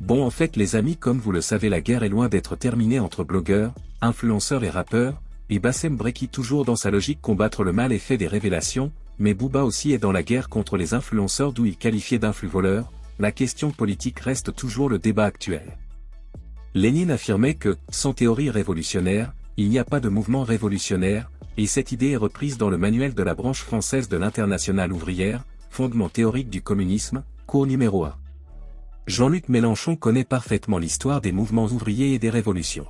Bon, en fait les amis, comme vous le savez, la guerre est loin d'être terminée entre blogueurs, influenceurs et rappeurs, et Bassem Breki toujours dans sa logique combattre le mal et fait des révélations, mais Booba aussi est dans la guerre contre les influenceurs d'où il qualifiait d'influvoleurs. La question politique reste toujours le débat actuel. Lénine affirmait que, sans théorie révolutionnaire, il n'y a pas de mouvement révolutionnaire, et cette idée est reprise dans le manuel de la branche française de l'Internationale ouvrière, fondement théorique du communisme, cours numéro 1. Jean-Luc Mélenchon connaît parfaitement l'histoire des mouvements ouvriers et des révolutions.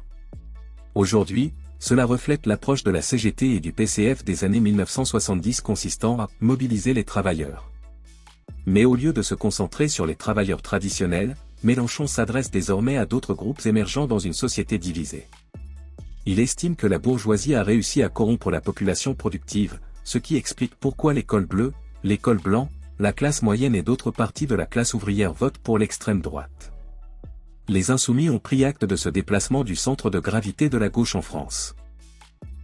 Aujourd'hui, cela reflète l'approche de la CGT et du PCF des années 1970 consistant à mobiliser les travailleurs. Mais au lieu de se concentrer sur les travailleurs traditionnels, Mélenchon s'adresse désormais à d'autres groupes émergents dans une société divisée. Il estime que la bourgeoisie a réussi à corrompre la population productive, ce qui explique pourquoi l'école bleue, l'école blanc, la classe moyenne et d'autres parties de la classe ouvrière votent pour l'extrême droite. Les insoumis ont pris acte de ce déplacement du centre de gravité de la gauche en France.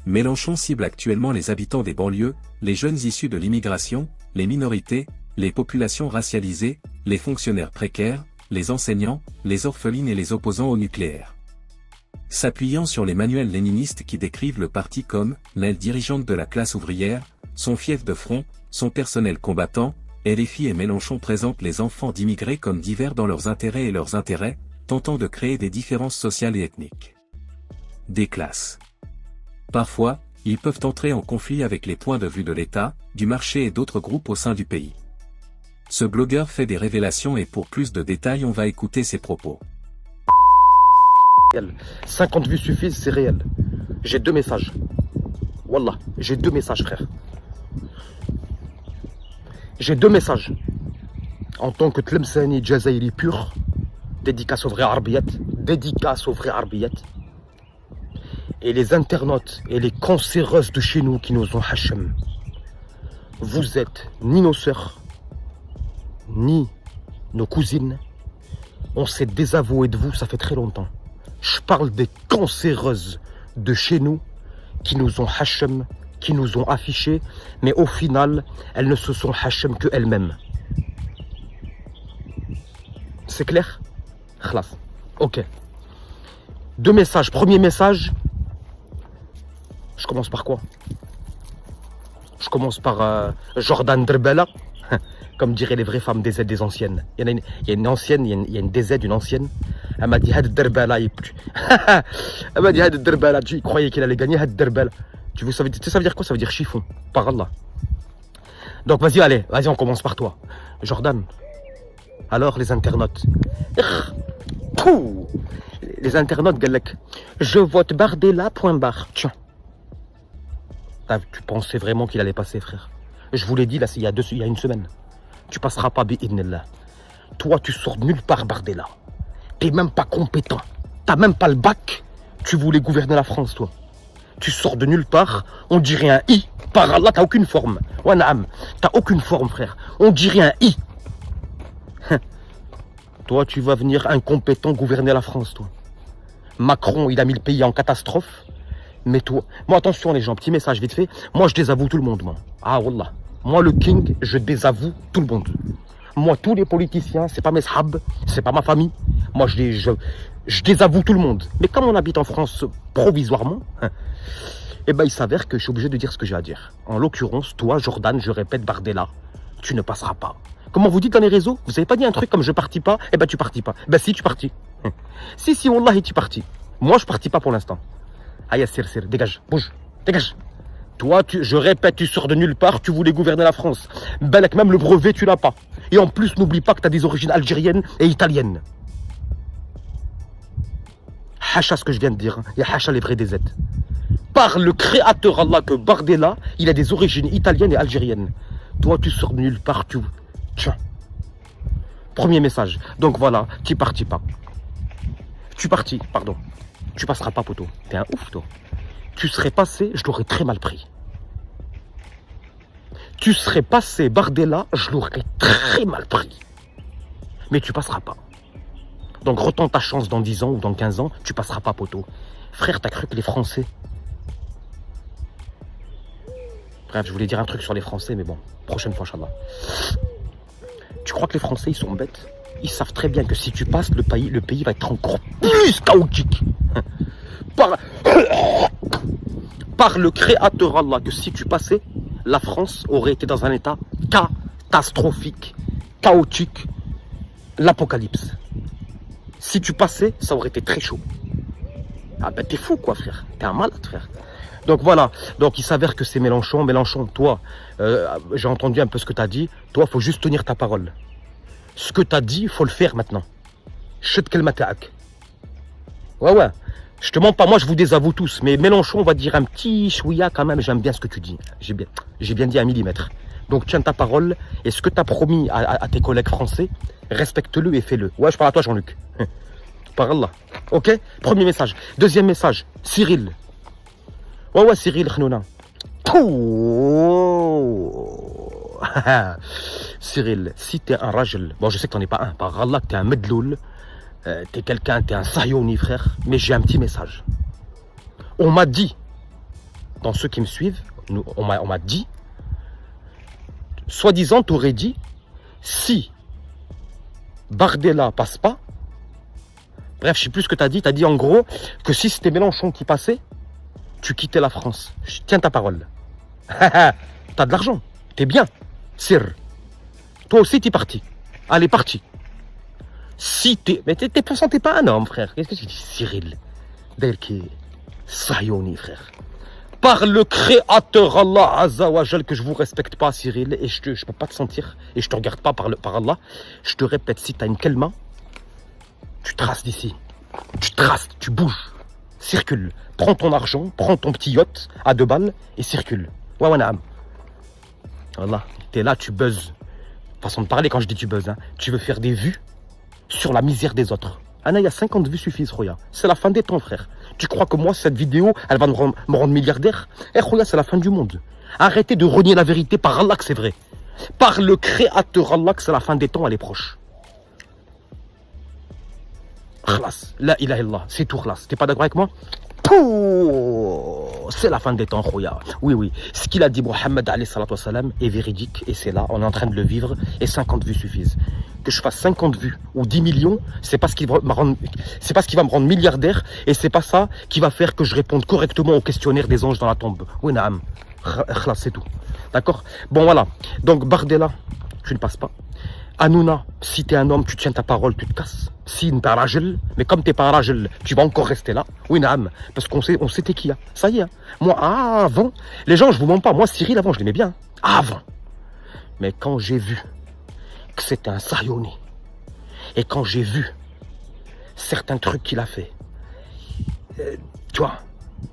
Mélenchon cible actuellement les habitants des banlieues, les jeunes issus de l'immigration, les minorités, les populations racialisées, les fonctionnaires précaires, les enseignants, les orphelines et les opposants au nucléaire. S'appuyant sur les manuels léninistes qui décrivent le parti comme « l'aile dirigeante de la classe ouvrière », son fief de front, son personnel combattant, LFI et Mélenchon présentent les enfants d'immigrés comme divers dans leurs intérêts et leurs intérêts, tentant de créer des différences sociales et ethniques. Des classes. Parfois, ils peuvent entrer en conflit avec les points de vue de l'État, du marché et d'autres groupes au sein du pays. Ce blogueur fait des révélations et pour plus de détails on va écouter ses propos. 50 vues suffisent, c'est réel. J'ai 2 messages. Wallah, j'ai 2 messages, frère. J'ai 2 messages. En tant que Tlemceni Jazairi pur, dédicace au vrai Arbiyat, dédicace au vrai Arbiyat. Et les internautes et les cancéreuses de chez nous qui nous ont hachem. Vous êtes ni nos sœurs, ni nos cousines. On s'est désavoué de vous, ça fait très longtemps. Je parle des cancéreuses de chez nous qui nous ont hachem, qui nous ont affichés, mais au final, elles ne se sont hachem que elles-mêmes. C'est clair? Khlas. Ok. 2 messages. Premier message. Je commence par quoi? Je commence par Jordan Drbella. Comme diraient les vraies femmes des Z des anciennes. Il y a une ancienne, il y a une DZ, une ancienne. Elle m'a dit Had Drbella est plus. Elle m'a dit Had Drbella. Tu croyais qu'il allait gagner Had Drbella. Tu sais, ça veut dire quoi? Ça veut dire chiffon. Par Allah. Donc vas-y, allez, vas-y, on commence par toi. Jordan. Alors les internautes. Les internautes, Galek. Je vote Bardella, point barre. Tiens. Tu pensais vraiment qu'il allait passer, frère? Je vous l'ai dit, là, il y a une semaine. Tu passeras pas, bi'idnillah. Toi, tu sors de nulle part, Bardella. T'es même pas compétent. T'as même pas le bac. Tu voulais gouverner la France, toi. Tu sors de nulle part. On dirait un I. Par Allah, t'as aucune forme. Ouais, naam. T'as aucune forme, frère. On dirait un I. Toi, tu vas venir incompétent gouverner la France, toi. Macron, il a mis le pays en catastrophe. Mais toi, moi attention les gens, petit message vite fait. Moi je désavoue tout le monde, moi. Ah wallah. Moi le king, je désavoue tout le monde. Moi tous les politiciens, c'est pas mes sahab, c'est pas ma famille. Moi je désavoue tout le monde. Mais comme on habite en France provisoirement, eh ben il s'avère que je suis obligé de dire ce que j'ai à dire. En l'occurrence, toi Jordan, je répète Bardella, tu ne passeras pas. Comment vous dites dans les réseaux? Vous avez pas dit un truc comme je partis pas? Eh ben tu partis pas. Ben si tu partis. Si wallah tu partis. Moi je partis pas pour l'instant. Aïe, sir, dégage, bouge, dégage. Toi, je répète, tu sors de nulle part, tu voulais gouverner la France. Belek, même le brevet, tu l'as pas. Et en plus, n'oublie pas que tu as des origines algériennes et italiennes. Hacha ce que je viens de dire, et hacha les vrais DZ. Par le créateur Allah que Bardella, il a des origines italiennes et algériennes. Toi, tu sors de nulle part, Tiens. Premier message. Donc voilà, tu partis pas. Tu partis, pardon. Tu passeras pas, poteau. T'es un ouf, toi. Tu serais passé, je l'aurais très mal pris. Tu serais passé, Bardella, je l'aurais très mal pris. Mais tu passeras pas. Donc retends ta chance dans 10 ans ou dans 15 ans, tu passeras pas, poteau. Frère, t'as cru que les Français... Bref, je voulais dire un truc sur les Français, mais bon, prochaine fois, Inch'Allah. Tu crois que les Français, ils sont bêtes? ils savent très bien que si tu passes, le pays va être encore plus chaotique. Par le créateur Allah, que si tu passais, la France aurait été dans un état catastrophique, chaotique, l'apocalypse. Si tu passais, ça aurait été très chaud. Ah ben t'es fou quoi frère, t'es un malade frère. Donc voilà, donc il s'avère que c'est Mélenchon. Mélenchon, toi, j'ai entendu un peu ce que t'as dit, toi faut juste tenir ta parole. Ce que t'as dit, faut le faire maintenant. Chut kelmatak. Ouais, je te mens pas, moi je vous désavoue tous, mais Mélenchon va dire un petit chouïa quand même, j'aime bien ce que tu dis. J'ai bien dit 1 millimètre. Donc tiens ta parole, et ce que t'as promis à tes collègues français, respecte-le et fais-le. Ouais, je parle à toi Jean-Luc. Par Allah. Ok? Premier message. Deuxième message. Cyril. Ouais, Cyril Khnouna. Cyril, si t'es un rajel, bon je sais que t'en es pas un, par Allah que t'es un medloul, t'es quelqu'un, t'es un sayoni frère, mais j'ai un petit message. On m'a dit, dans ceux qui me suivent, on m'a dit, soi-disant t'aurais dit, si Bardella passe pas, bref, je sais plus ce que t'as dit en gros que si c'était Mélenchon qui passait, tu quittais la France. Tiens ta parole. T'as de l'argent, t'es bien, sir. Toi aussi t'es parti. Allez, parti. Si t'es... Mais t'es pas un homme, frère. Qu'est-ce que tu dis, Cyril? Derki, Sayoni, frère. Par le créateur Allah Azza wa Jal que je vous respecte pas, Cyril, et je peux pas te sentir, et je te regarde pas par Allah, je te répète, si t'as une kelma, tu traces d'ici. Tu traces, tu bouges. Circule. Prends ton argent, prends ton petit yacht à 2 balles et circule. Ouais, naam. Voilà. T'es là, tu buzzes. Façon de parler quand je dis tu buzzes. Hein. Tu veux faire des vues sur la misère des autres. Anna, il y a 50 vues suffisent, Roya. C'est la fin des temps, frère. Tu crois que moi, cette vidéo, elle va me rendre milliardaire? Eh, Roya, c'est la fin du monde. Arrêtez de renier la vérité par Allah que c'est vrai. Par le créateur Allah que c'est la fin des temps, elle est proche. Khlas, la ilaha illallah, c'est tout khlas. T'es pas d'accord avec moi? C'est la fin des temps, Khoya. Oui. Ce qu'il a dit Mohammed alayhi salatu wassalam est véridique et c'est là, on est en train de le vivre et 50 vues suffisent. Que je fasse 50 vues ou 10 millions, c'est pas ce qui va me rendre milliardaire et c'est pas ça qui va faire que je réponde correctement au questionnaire des anges dans la tombe. Oui, naam. Khlas, c'est tout. D'accord? Bon, voilà. Donc, Bardella, tu ne passes pas. Hanouna, si t'es un homme, tu tiens ta parole, tu te casses. Si t'es un rajel, mais comme t'es pas un rajel, tu vas encore rester là. Oui, naam, parce qu'on sait t'es qui, hein. Ça y est. Hein. Moi, avant, les gens, je vous mens pas. Moi, Cyril, avant, je l'aimais bien. Avant. Mais quand j'ai vu que c'était un Sayoni, et quand j'ai vu certains trucs qu'il a fait, tu vois,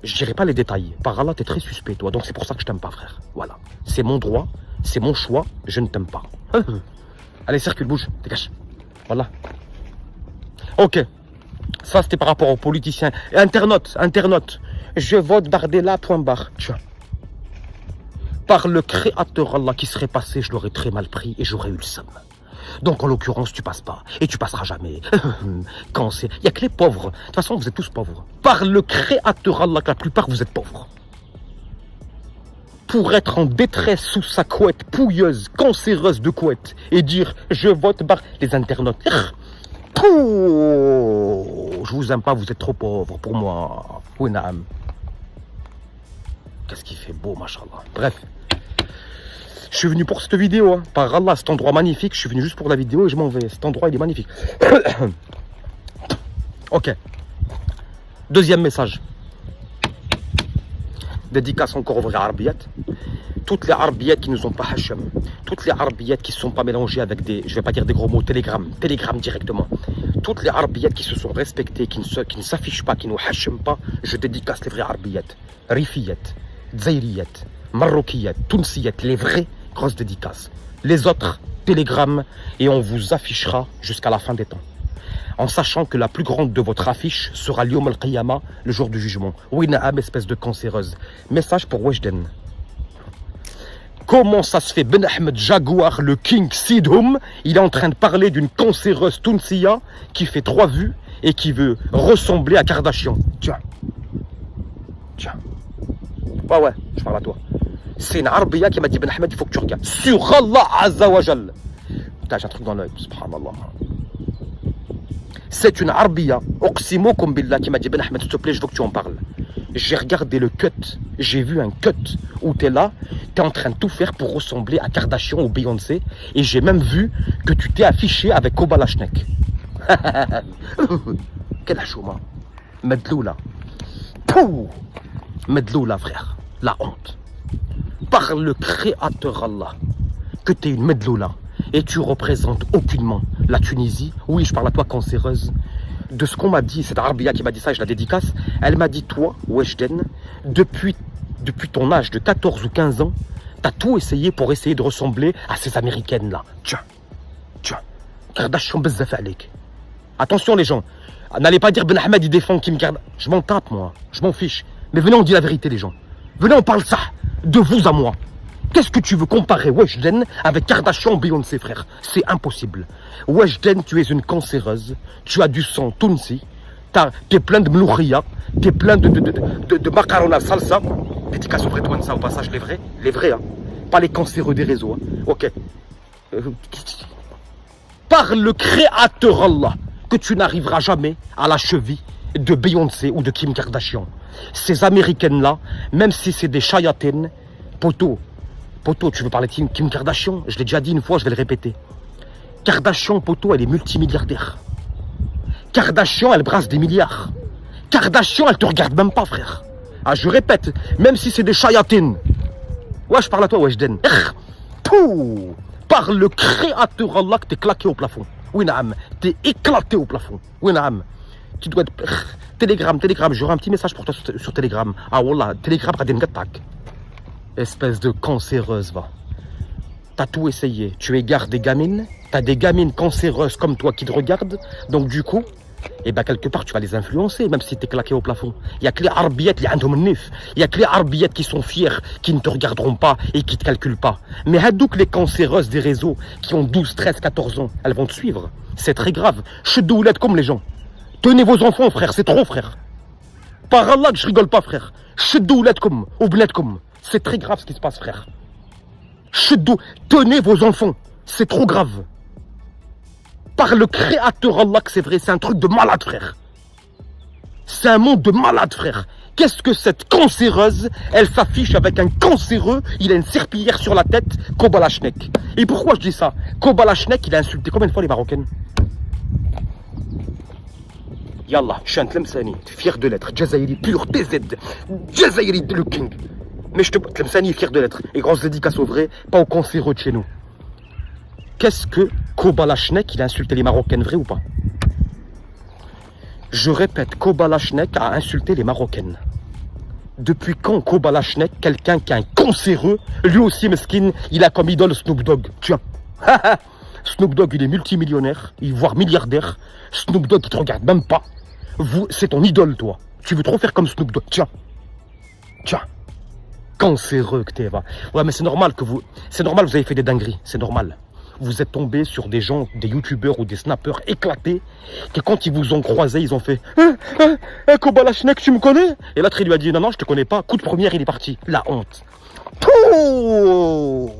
je dirais pas les détails. Par Allah, t'es très suspect, toi. Donc c'est pour ça que je t'aime pas, frère. Voilà. C'est mon droit, c'est mon choix, je ne t'aime pas. Allez, circule, bouge, dégage. Voilà. Ok. Ça, c'était par rapport aux politiciens. Internaute. Je vote Bardella, point barre. Tiens. Par le créateur Allah qui serait passé, je l'aurais très mal pris et j'aurais eu le seum. Donc, en l'occurrence, tu passes pas. Et tu passeras jamais. Quand c'est... Il n'y a que les pauvres. De toute façon, vous êtes tous pauvres. Par le créateur Allah, que la plupart, vous êtes pauvres. Pour être en détresse sous sa couette pouilleuse, cancéreuse de couette, et dire je vote par les internautes. Je vous aime pas, vous êtes trop pauvres pour moi. Oui, naam. Qu'est-ce qui fait beau, machallah. Bref. Je suis venu pour cette vidéo. Hein. Par Allah, cet endroit magnifique. Je suis venu juste pour la vidéo et je m'en vais. Cet endroit, il est magnifique. Ok. Deuxième message. Dédicace encore aux vraies arabiyettes. Toutes les arabiyettes qui ne sont pas hacham, toutes les arabiyettes qui ne sont pas mélangées avec des, je vais pas dire des gros mots, télégramme directement. Toutes les arabiyettes qui se sont respectées, qui ne s'affichent pas, qui ne hacham pas, je dédicace les vraies arabiyettes. Rifiyettes, Dzairiyettes, Marokiyettes, Tounsiyettes, les vraies grosses dédicaces. Les autres, télégramme, et on vous affichera jusqu'à la fin des temps. En sachant que la plus grande de votre affiche sera l'Yom al-Qiyama, le jour du jugement. Oui, naam, espèce de cancéreuse. Message pour Weshden. Comment ça se fait, Ben Ahmed Jaguar, le King Sidhoum, il est en train de parler d'une cancéreuse Tounsia qui fait 3 vues et qui veut ressembler à Kardashian. Tiens. Ouais, je parle à toi. C'est une Arabia qui m'a dit, Ben Ahmed, il faut que tu regardes. Sur Allah Azza wa Jal. Putain, j'ai un truc dans l'œil, subhanallah. C'est une Arbia, Oqsimokum Billah, qui m'a dit Ben Ahmed, s'il te plaît, je veux que tu en parles. J'ai regardé le cut, j'ai vu un cut où tu es là, tu es en train de tout faire pour ressembler à Kardashian ou Beyoncé, et j'ai même vu que tu t'es affiché avec Kobalashnek. Quel achouma. Medloula. Pouh. Medloula, frère. La honte. Par le créateur Allah, que tu es une Medloula, et tu représentes aucunement la Tunisie. Oui, je parle à toi, cancéreuse. De ce qu'on m'a dit, c'est Arbia qui m'a dit ça et je la dédicace. Elle m'a dit, toi, Weshden, depuis ton âge de 14 ou 15 ans, t'as tout essayé pour essayer de ressembler à ces américaines-là. Tiens. Kardashian bezzaf alik. Attention les gens, n'allez pas dire Ben Ahmed il défend Kim Kardashian. Je m'en tape moi, je m'en fiche. Mais venez on dit la vérité les gens. Venez on parle ça, de vous à moi. Qu'est-ce que tu veux comparer Weshden avec Kardashian Beyoncé, frère? C'est impossible. Weshden, tu es une cancéreuse, tu as du sang Tunsi, t'es plein de mlouria, t'es plein de macarona salsa. Dédicace au vrai ça au passage, les vrais, hein. Pas les cancéreux des réseaux, hein. Ok. Par le créateur Allah, que tu n'arriveras jamais à la cheville de Beyoncé ou de Kim Kardashian. Ces américaines-là, même si c'est des chayatines, poteau, tu veux parler de Kim Kardashian? Je l'ai déjà dit une fois, je vais le répéter. Kardashian, poteau, elle est multimilliardaire. Kardashian, elle brasse des milliards. Kardashian, elle te regarde même pas, frère. Ah, je répète, même si c'est des chayatines. Ouais, je parle à toi, Weshden. Pouh. Par le créateur Allah que t'es claqué au plafond. Oui, naam. T'es éclaté au plafond. Oui, naam. Tu dois être... Telegram, j'aurai un petit message pour toi sur Telegram. Ah, wallah, Telegram, radin gatak. Espèce de cancéreuse, va. T'as tout essayé. Tu égares des gamines. T'as des gamines cancéreuses comme toi qui te regardent. Donc, du coup, eh ben, quelque part, tu vas les influencer, même si t'es claqué au plafond. Il n'y a que les arbiettes, il y a que les arbiettes qui sont fiers, qui ne te regarderont pas et qui ne te calculent pas. Mais hadouk, les cancéreuses des réseaux, qui ont 12, 13, 14 ans, elles vont te suivre. C'est très grave. Chedoulette comme les gens. Tenez vos enfants, frère, c'est trop, frère. Par Allah que je rigole pas, frère. Chedoulette comme, ou bnet comme. C'est très grave ce qui se passe, frère. Tenez vos enfants. C'est trop grave. Par le créateur Allah que c'est vrai, c'est un truc de malade, frère. C'est un monde de malade, frère. Qu'est-ce que cette cancéreuse, elle s'affiche avec un cancéreux, il a une serpillière sur la tête, Kobalashnek. Et pourquoi je dis ça? Kobalashnek, il a insulté combien de fois les Marocaines? Yallah, je suis un Tlemceni, fier de l'être, Jazairi pur, TZ, Jazairi le king. Mais je te... Tlemceni, fier de l'être. Et grosse dédicace au vrai, pas au cancéreux de chez nous. Qu'est-ce que Kobalashnek, il a insulté les Marocaines, vrai ou pas? Je répète, Kobalashnek a insulté les Marocaines. Depuis quand Kobalashnek, quelqu'un qui a un cancéreux, lui aussi, mesquine, il a comme idole Snoop Dogg? Tiens. Snoop Dogg, il est multimillionnaire, voire milliardaire. Snoop Dogg, il te regarde même pas. C'est ton idole, toi. Tu veux trop faire comme Snoop Dogg? Tiens. Cancéreux que t'es, va. Ouais, mais c'est normal que vous... C'est normal, vous avez fait des dingueries. C'est normal. Vous êtes tombé sur des gens, des youtubeurs ou des snappers éclatés, que quand ils vous ont croisé, ils ont fait Kobalashnek, tu me connais? Et l'autre, il lui a dit non, je te connais pas. Coup de première, il est parti. La honte. Pouh.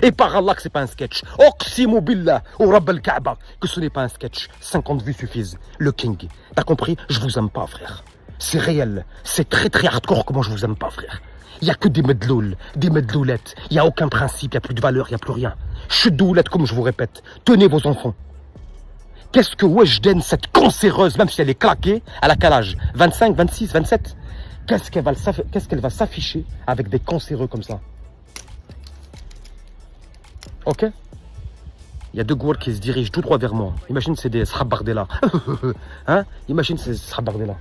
Et par Allah que c'est pas un sketch. Oqsimu billah, ou Rabb al-Kaaba, que ce n'est pas un sketch. 50 vues suffisent. Le king. T'as compris? Je vous aime pas, frère. C'est réel. C'est très très hardcore comment je vous aime pas, frère. Il n'y a que des medloules, des medloulettes. Il n'y a aucun principe, il n'y a plus de valeur, il n'y a plus rien. Chedoulette, comme je vous répète. Tenez vos enfants. Qu'est-ce que Weshden, cette cancéreuse, même si elle est claquée, elle a quel âge? 25, 26, 27? Qu'est-ce qu'elle va s'afficher avec des cancéreux comme ça? Ok? Il y a deux gouards qui se dirigent tout droit vers moi. Imagine c'est des shabardella. Hein? Imagine c'est des shabardella.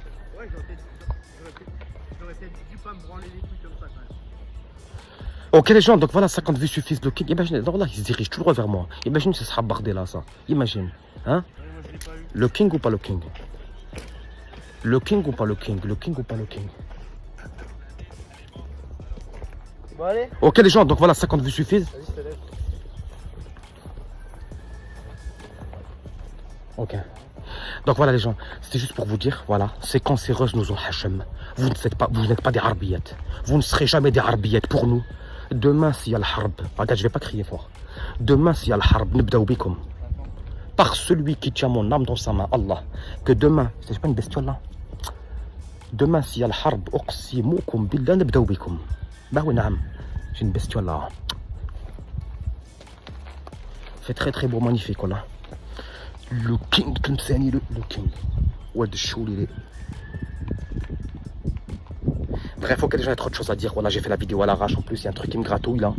Ok les gens, donc voilà, 50 vues suffisent de king. Imaginez, là, il se dirige tout droit vers moi. Imagine ce sera bardé là, ça. Imagine. Hein? Le king ou pas le king? Le king ou pas le king? Le king ou pas le king? Bon, allez. Ok les gens, donc voilà, 50 vues suffisent. Ok. Donc voilà les gens, c'était juste pour vous dire, voilà, ces cancéreuses nous ont hachem. Vous n'êtes pas des arbillettes. Vous ne serez jamais des arbillettes pour nous. Demain, s'il y a le harb, regarde, je vais pas crier fort. Demain, s'il y a le harb, nibdaou bikum. par celui qui tient mon âme dans sa main, Allah, que demain, c'est pas une bestiole là, demain s'il y a le harb, uqsimukum billah nabdaw bikum. Bah oui, naam, j'ai une bestiole là. C'est très très beau, magnifique, voilà. Le king, le king. Ouais, de chou, il est. Bref, ok, déjà, il y a trop de choses à dire. Voilà, j'ai fait la vidéo à l'arrache. En plus, il y a un truc qui me gratouille là.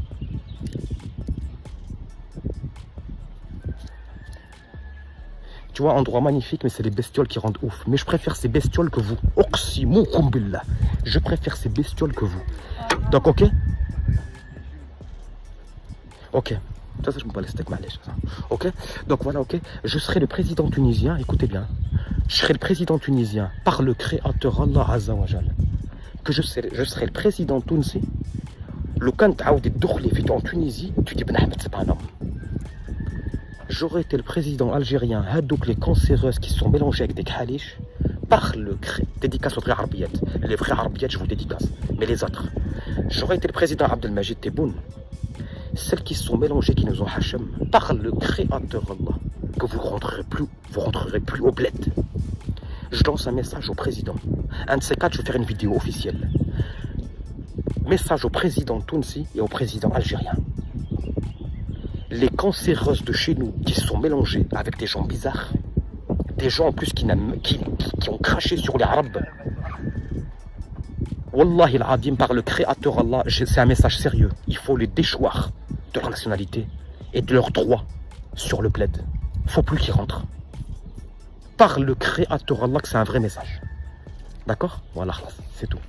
Tu vois, endroit magnifique, mais c'est les bestioles qui rendent ouf. Mais je préfère ces bestioles que vous. Oqsimukum billah. Je préfère ces bestioles que vous. Donc, ok. Ok. Ça, je me bats les steaks, malais. Ok. Donc voilà, ok. Je serai le président tunisien. Écoutez bien. Je serai le président tunisien par le créateur Allah Azza wa Jal. Que je serai le président tunisien. Le quand tu en Tunisie, tu dis Ben Ahmed, c'est pas un homme. J'aurais été le président algérien, hadouk les cancéreuses qui sont mélangées avec des khalish, par le dédicace aux frères Arbiyat. Les frères Arbiyat, je vous dédicace. Mais les autres. J'aurais été le président Abdelmajid Tebboune. Celles qui sont mélangées, qui nous ont hachem, par le créateur Allah, que vous rentrerez plus au bled. Je lance un message au président. Un de ces quatre, je vais faire une vidéo officielle. Message au président Tounsi et au président algérien. Les cancéreuses de chez nous qui sont mélangées avec des gens bizarres, des gens en plus qui ont craché sur les Arabes. Wallahi al-Adim, par le créateur Allah, c'est un message sérieux. Il faut les déchoir de leur nationalité et de leurs droits sur le bled. Il ne faut plus qu'ils rentrent. Par le créateur Allah que c'est un vrai message. D'accord? Voilà, c'est tout.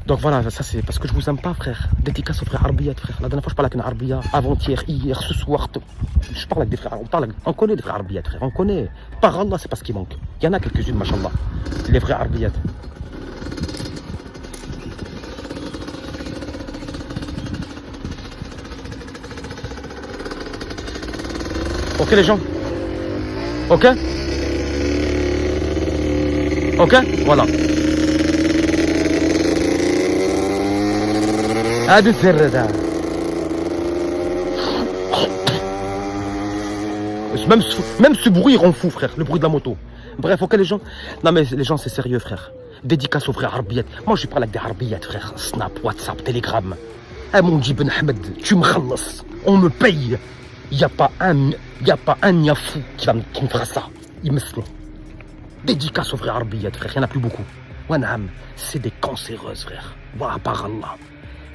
Donc voilà, ça c'est parce que je vous aime pas, frère. Dédicace aux frères Arbiyat, frère. La dernière fois je parlais avec un Arbiya, avant-hier, hier, ce soir. Je parle avec des frères, on connaît des frères Arbiyat, frère. On connaît. Par Allah, c'est pas ce qui manque. Il y en a quelques-unes, machallah. Les vrais Arbiyat. Ok les gens? Ok? Ok? Voilà. هذا السر ده. Même ce bruit il rend fou, frère, le bruit de la moto. Bref, ok les gens? Non mais les gens c'est sérieux, frère. Dédicace aux frères Arbiyat. Moi je parle avec des Arbiyat, frère. Snap, WhatsApp, Telegram. Ah mon dit Ben Ahmed, tu me khalas. On me paye. Il n'y a pas un niafou qui me fera ça. Il me sait. Dédicace aux frères Arbiyat, frère. Il n'y en a plus beaucoup. Wanaham, c'est des cancéreuses, frère. Voilà, par Allah.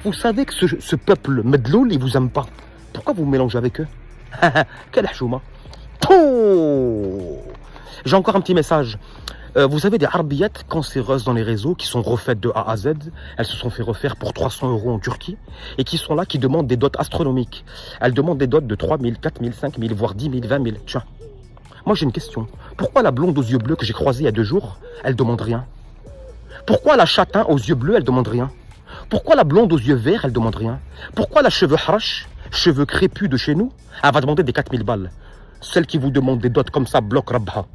Vous savez que ce peuple Medloul, il vous aime pas. Pourquoi vous vous mélangez avec eux? Quel chouma. J'ai encore un petit message. Vous avez des Arbiyat cancéreuses dans les réseaux qui sont refaites de A à Z. Elles se sont fait refaire pour 300 € en Turquie et qui sont là, qui demandent des dots astronomiques. Elles demandent des dots de 3 000, 4 000, 5 000, voire 10 000, 20 000. Tiens, moi j'ai une question. Pourquoi la blonde aux yeux bleus que j'ai croisée il y a 2 jours, elle demande rien? Pourquoi la châtain aux yeux bleus, elle demande rien? Pourquoi la blonde aux yeux verts, elle demande rien? Pourquoi la cheveux harash, cheveux crépus de chez nous, elle va demander des 4 000 balles? Celle qui vous demande des dots comme ça, bloque Rabha.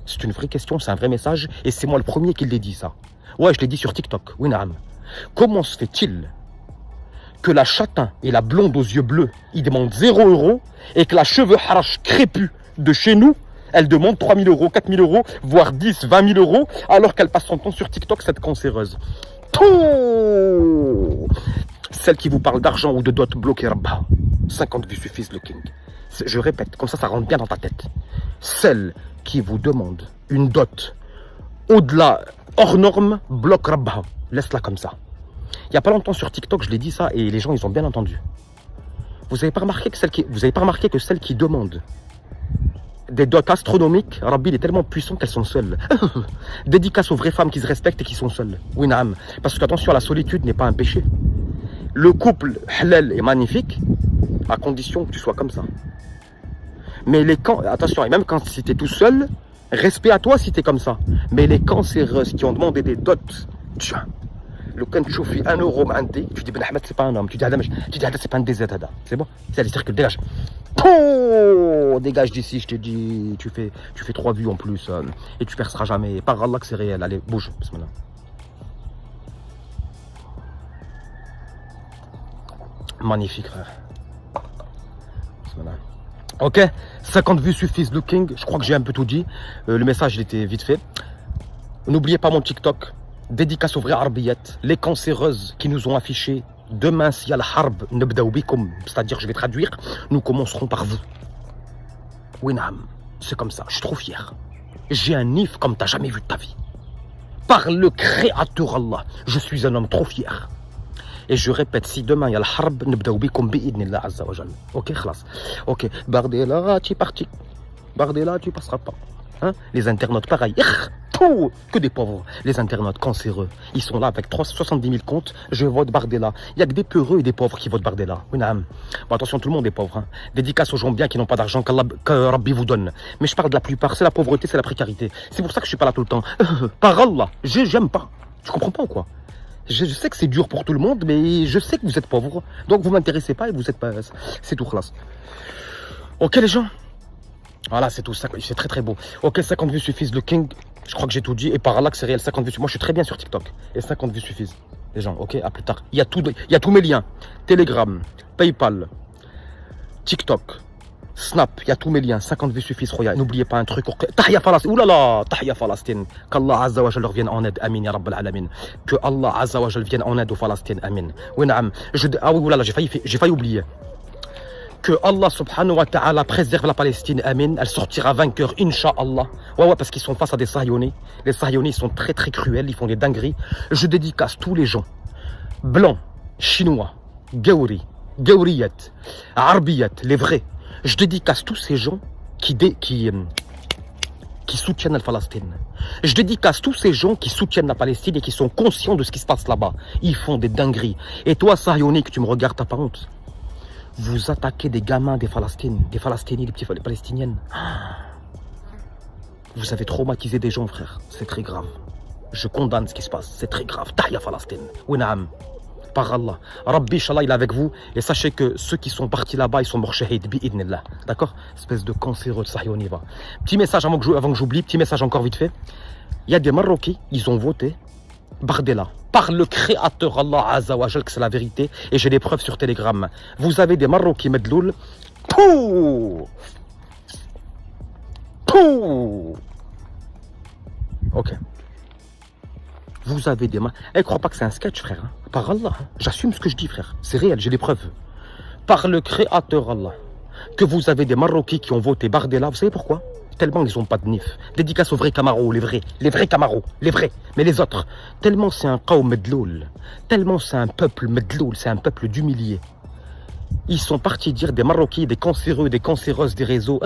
C'est une vraie question, c'est un vrai message, et c'est moi le premier qui l'ai dit ça. Ouais, je l'ai dit sur TikTok, oui, naam. Comment se fait-il que la châtain et la blonde aux yeux bleus, ils demandent 0 €, et que la cheveux harash crépus de chez nous, elle demande 3 000 €, 4 000 €, voire 10, 20 000 €, alors qu'elle passe son temps sur TikTok, cette cancéreuse. Celle qui vous parle d'argent ou de dot, bloquez Rabba. 50 vues suffisent, le king. Je répète, comme ça rentre bien dans ta tête. Celle qui vous demande une dot au-delà, hors norme, bloque Rabba. Laisse-la comme ça. Il n'y a pas longtemps sur TikTok, je l'ai dit ça, et les gens, ils ont bien entendu. Vous n'avez pas remarqué que celle qui demande des dots astronomiques, Rabbi il est tellement puissant qu'elles sont seules. Dédicace aux vraies femmes qui se respectent et qui sont seules. Oui, naam. Parce qu'attention, la solitude n'est pas un péché. Le couple halal est magnifique, à condition que tu sois comme ça. Mais attention, et même quand si tu es tout seul, respect à toi si tu es comme ça. Mais les cancéreuses qui ont demandé des dots, tiens, le quand tu chauffes 1 € mandé, tu dis Ben Ahmed c'est pas un homme, tu dis Adam c'est pas un désert, c'est bon, c'est le cirque, dégage. Dégage d'ici, je te dis, tu fais 3 vues en plus, et tu perceras jamais. Par Allah que c'est réel, allez, bouge, bismillah. Magnifique, frère. Voilà. Ok, 50 vues suffisent, le King. Je crois que j'ai un peu tout dit. Le message, il était vite fait. N'oubliez pas mon TikTok. Dédicace aux vraies Arbiyat. Les cancéreuses qui nous ont affiché. Demain, s'il y a la harb, nabdaou bikum, c'est-à-dire, je vais traduire, nous commencerons par vous. Winham, c'est comme ça, je suis trop fier. J'ai un nif comme t'as jamais vu de ta vie. Par le créateur Allah, je suis un homme trop fier. Et je répète, si demain il y a la harb, nabdaou bikum bi'idnillah azza wa jal. Ok, khlas. Ok, Bardella, tu es parti. Bardella, tu passeras pas. Hein? Les internautes, pareil. Que des pauvres. Les internautes cancéreux. Ils sont là avec 370 000 comptes. Je vote Bardella. Il n'y a que des peureux et des pauvres qui votent Bardella. Oui, bon, attention, tout le monde est pauvre. Hein. Dédicace aux gens bien qui n'ont pas d'argent que Rabbi vous donne. Mais je parle de la plupart. C'est la pauvreté, c'est la précarité. C'est pour ça que je suis pas là tout le temps. Par Allah, j'aime pas. Tu comprends pas ou quoi? Je sais que c'est dur pour tout le monde, mais je sais que vous êtes pauvres. Donc vous m'intéressez pas et vous êtes pas. C'est tout classe. Ok les gens. Voilà, c'est tout ça. C'est très très beau. Ok, 50 vues suffisent. Le King. Je crois que j'ai tout dit. Et par là que c'est réel, 50 vues. Moi, je suis très bien sur TikTok. Et 50 vues suffisent. Les gens, ok, à plus tard. Il y a tous mes liens. Telegram, Paypal, TikTok, Snap. Il y a tous mes liens. 50 vues suffisent. Regarde, n'oubliez pas un truc. Tahia Palestine. Oulala, Tahia Palestine. Qu'Allah Azza wa Jal revienne en aide. Amin, ya Rabbal Alamin. Que Allah Azza wa Jal vienne en aide aux Palestiniens. Amin. Oui, naam. Ah oui, oulala, j'ai failli oublier. Que Allah subhanahu wa ta'ala préserve la Palestine, amin. Elle sortira vainqueur, incha'Allah. Ouais, parce qu'ils sont face à des Sahyonis. Les Sahyonis sont très très cruels, ils font des dingueries. Je dédicace tous les gens, blancs, chinois, gaouri, gaouriyat, arbiyat, les vrais. Je dédicace tous ces gens qui soutiennent la Palestine. Je dédicace tous ces gens qui soutiennent la Palestine et qui sont conscients de ce qui se passe là-bas. Ils font des dingueries. Et toi, Sahyoni, que tu me regardes, t'as pas honte? Vous attaquez des gamins des Palestiniens, les Palestiniennes. Vous avez traumatisé des gens, frère. C'est très grave. Je condamne ce qui se passe. C'est très grave. Tahia Palestine. Ouinam. Par Allah. Rabbi, Inch'Allah, il est avec vous. Et sachez que ceux qui sont partis là-bas, ils sont morts shahid. Bi'idnillah. D'accord? Espèce de cancéreux de Sahyoni va. Petit message avant que j'oublie. Petit message encore vite fait. Il y a des Marocains, ils ont voté Bardella. Par le créateur Allah Azza wa Jal, que c'est la vérité. Et j'ai des preuves sur Telegram. Vous avez des Marocains medloul. Pouh! Pouh! Ok. Vous avez des mains. Eh, crois pas que c'est un sketch, frère. Hein. Par Allah. Hein. J'assume ce que je dis, frère. C'est réel, j'ai des preuves. Par le créateur Allah. Que vous avez des Marocains qui ont voté Bardella. Vous savez pourquoi? Tellement ils n'ont pas de nif. Dédicace aux vrais Camaros, les vrais Camaros, les vrais, mais les autres. Tellement c'est un qawm medloul. Tellement c'est un peuple medloul, c'est un peuple d'humiliés. Ils sont partis dire des Marocains, des cancéreux, des cancéreuses des réseaux.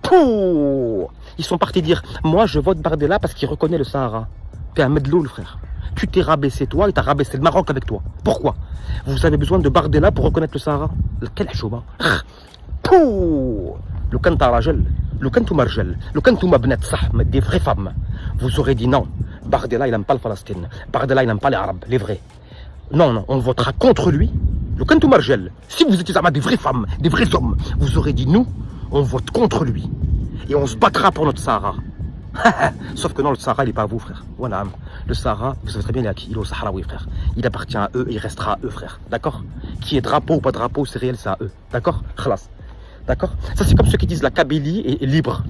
Pouh! Ils sont partis dire, moi je vote Bardella parce qu'il reconnaît le Sahara. T'es un medloul, frère. Tu t'es rabaissé toi et t'as rabaissé le Maroc avec toi. Pourquoi? Vous avez besoin de Bardella pour reconnaître le Sahara? Quel chouma? Pouh! Le Kanta Rajel, le Kantou Marjel, le Kantou Mabnet Sahm, des vraies femmes. Vous aurez dit non. Bardella, il n'aime pas le Palestine. Bardella, il n'aime pas les Arabes, les vrais. Non, on votera contre lui. Le Kantou Marjel, si vous étiez des vraies femmes, des vrais hommes, vous aurez dit nous, on vote contre lui. Et on se battra pour notre Sahara. Sauf que non, le Sahara, il n'est pas à vous, frère. Voilà. Le Sahara, vous savez très bien, il est à qui? Il est au Sahraoui, frère. Il appartient à eux et il restera à eux, frère. D'accord? Qui est drapeau ou pas drapeau, c'est réel, c'est à eux. D'accord? Khalas. D'accord? Ça, c'est comme ceux qui disent la Kabylie est libre.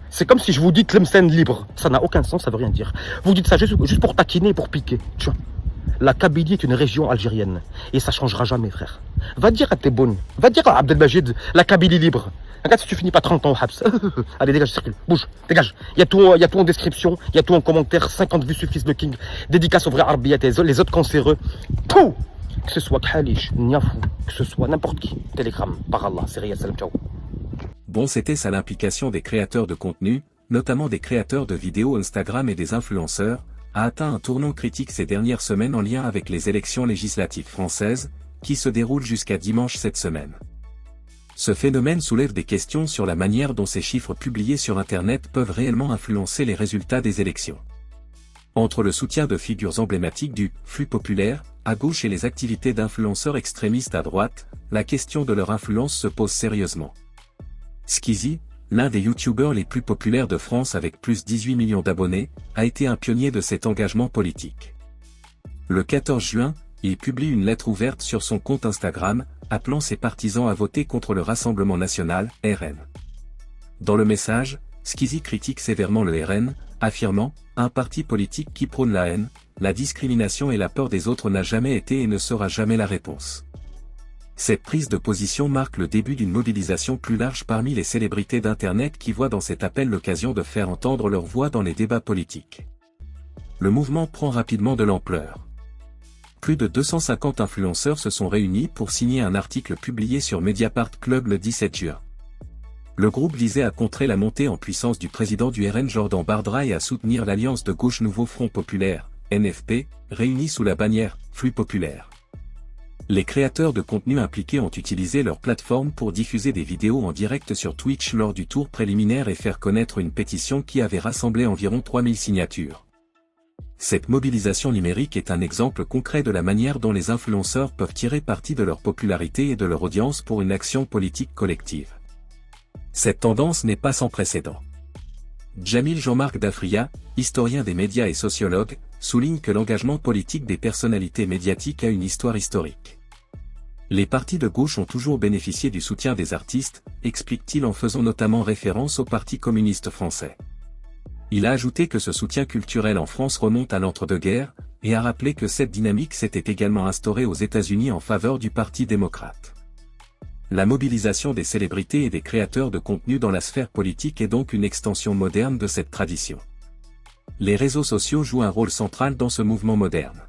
C'est comme si je vous dis Tlemcen libre. Ça n'a aucun sens, ça veut rien dire. Vous dites ça juste pour taquiner et pour piquer. La Kabylie est une région algérienne. Et ça changera jamais, frère. Va dire à Tebboune, va dire à Abdelmajid, la Kabylie libre. Regarde si tu finis pas 30 ans au Habs. Allez, dégage, circule, bouge, dégage. Il y a tout en description, il y a tout en commentaire. 50 vues suffisent, le King. Dédicace aux vrais Arbiyat et les autres cancéreux. Pouh! Que ce soit Khalish, Niafou, que ce soit n'importe qui. Telegram, par Allah, c'est réel, salam, ciao. Bon, c'était ça l'implication des créateurs de contenu, notamment des créateurs de vidéos Instagram et des influenceurs, a atteint un tournant critique ces dernières semaines en lien avec les élections législatives françaises, qui se déroulent jusqu'à dimanche cette semaine. Ce phénomène soulève des questions sur la manière dont ces chiffres publiés sur Internet peuvent réellement influencer les résultats des élections. Entre le soutien de figures emblématiques du flux populaire, à gauche et les activités d'influenceurs extrémistes à droite, la question de leur influence se pose sérieusement. Skeezy, l'un des youtubeurs les plus populaires de France avec plus 18 millions d'abonnés, a été un pionnier de cet engagement politique. Le 14 juin, il publie une lettre ouverte sur son compte Instagram, appelant ses partisans à voter contre le Rassemblement National, RN. Dans le message, Squeezie critique sévèrement le RN, affirmant « Un parti politique qui prône la haine, la discrimination et la peur des autres n'a jamais été et ne sera jamais la réponse ». Cette prise de position marque le début d'une mobilisation plus large parmi les célébrités d'Internet qui voient dans cet appel l'occasion de faire entendre leur voix dans les débats politiques. Le mouvement prend rapidement de l'ampleur. Plus de 250 influenceurs se sont réunis pour signer un article publié sur Mediapart Club le 17 juin. Le groupe visait à contrer la montée en puissance du président du RN Jordan Bardella et à soutenir l'alliance de gauche Nouveau Front Populaire, NFP, réunie sous la bannière « Flux Populaire ». Les créateurs de contenu impliqués ont utilisé leur plateforme pour diffuser des vidéos en direct sur Twitch lors du tour préliminaire et faire connaître une pétition qui avait rassemblé environ 3000 signatures. Cette mobilisation numérique est un exemple concret de la manière dont les influenceurs peuvent tirer parti de leur popularité et de leur audience pour une action politique collective. Cette tendance n'est pas sans précédent. Jamil Jean-Marc Dafria, historien des médias et sociologue, souligne que l'engagement politique des personnalités médiatiques a une histoire historique. Les partis de gauche ont toujours bénéficié du soutien des artistes, explique-t-il en faisant notamment référence au Parti communiste français. Il a ajouté que ce soutien culturel en France remonte à l'entre-deux-guerres, et a rappelé que cette dynamique s'était également instaurée aux États-Unis en faveur du Parti démocrate. La mobilisation des célébrités et des créateurs de contenu dans la sphère politique est donc une extension moderne de cette tradition. Les réseaux sociaux jouent un rôle central dans ce mouvement moderne.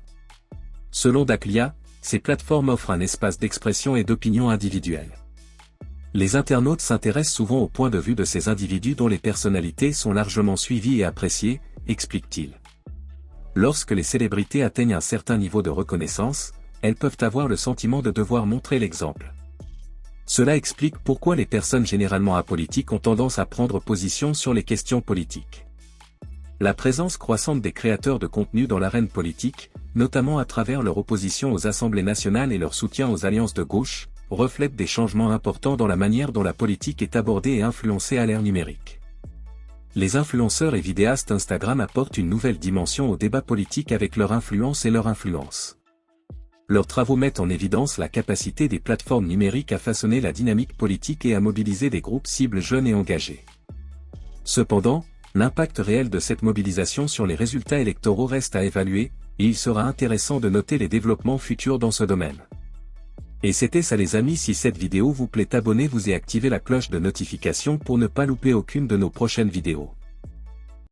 Selon Daclia, ces plateformes offrent un espace d'expression et d'opinion individuelle. Les internautes s'intéressent souvent au point de vue de ces individus dont les personnalités sont largement suivies et appréciées, explique-t-il. Lorsque les célébrités atteignent un certain niveau de reconnaissance, elles peuvent avoir le sentiment de devoir montrer l'exemple. Cela explique pourquoi les personnes généralement apolitiques ont tendance à prendre position sur les questions politiques. La présence croissante des créateurs de contenu dans l'arène politique, notamment à travers leur opposition aux assemblées nationales et leur soutien aux alliances de gauche, reflète des changements importants dans la manière dont la politique est abordée et influencée à l'ère numérique. Les influenceurs et vidéastes Instagram apportent une nouvelle dimension au débat politique avec leur influence et leur influence. Leurs travaux mettent en évidence la capacité des plateformes numériques à façonner la dynamique politique et à mobiliser des groupes cibles jeunes et engagés. Cependant, l'impact réel de cette mobilisation sur les résultats électoraux reste à évaluer, et il sera intéressant de noter les développements futurs dans ce domaine. Et c'était ça les amis, si cette vidéo vous plaît, abonnez-vous et activez la cloche de notification pour ne pas louper aucune de nos prochaines vidéos.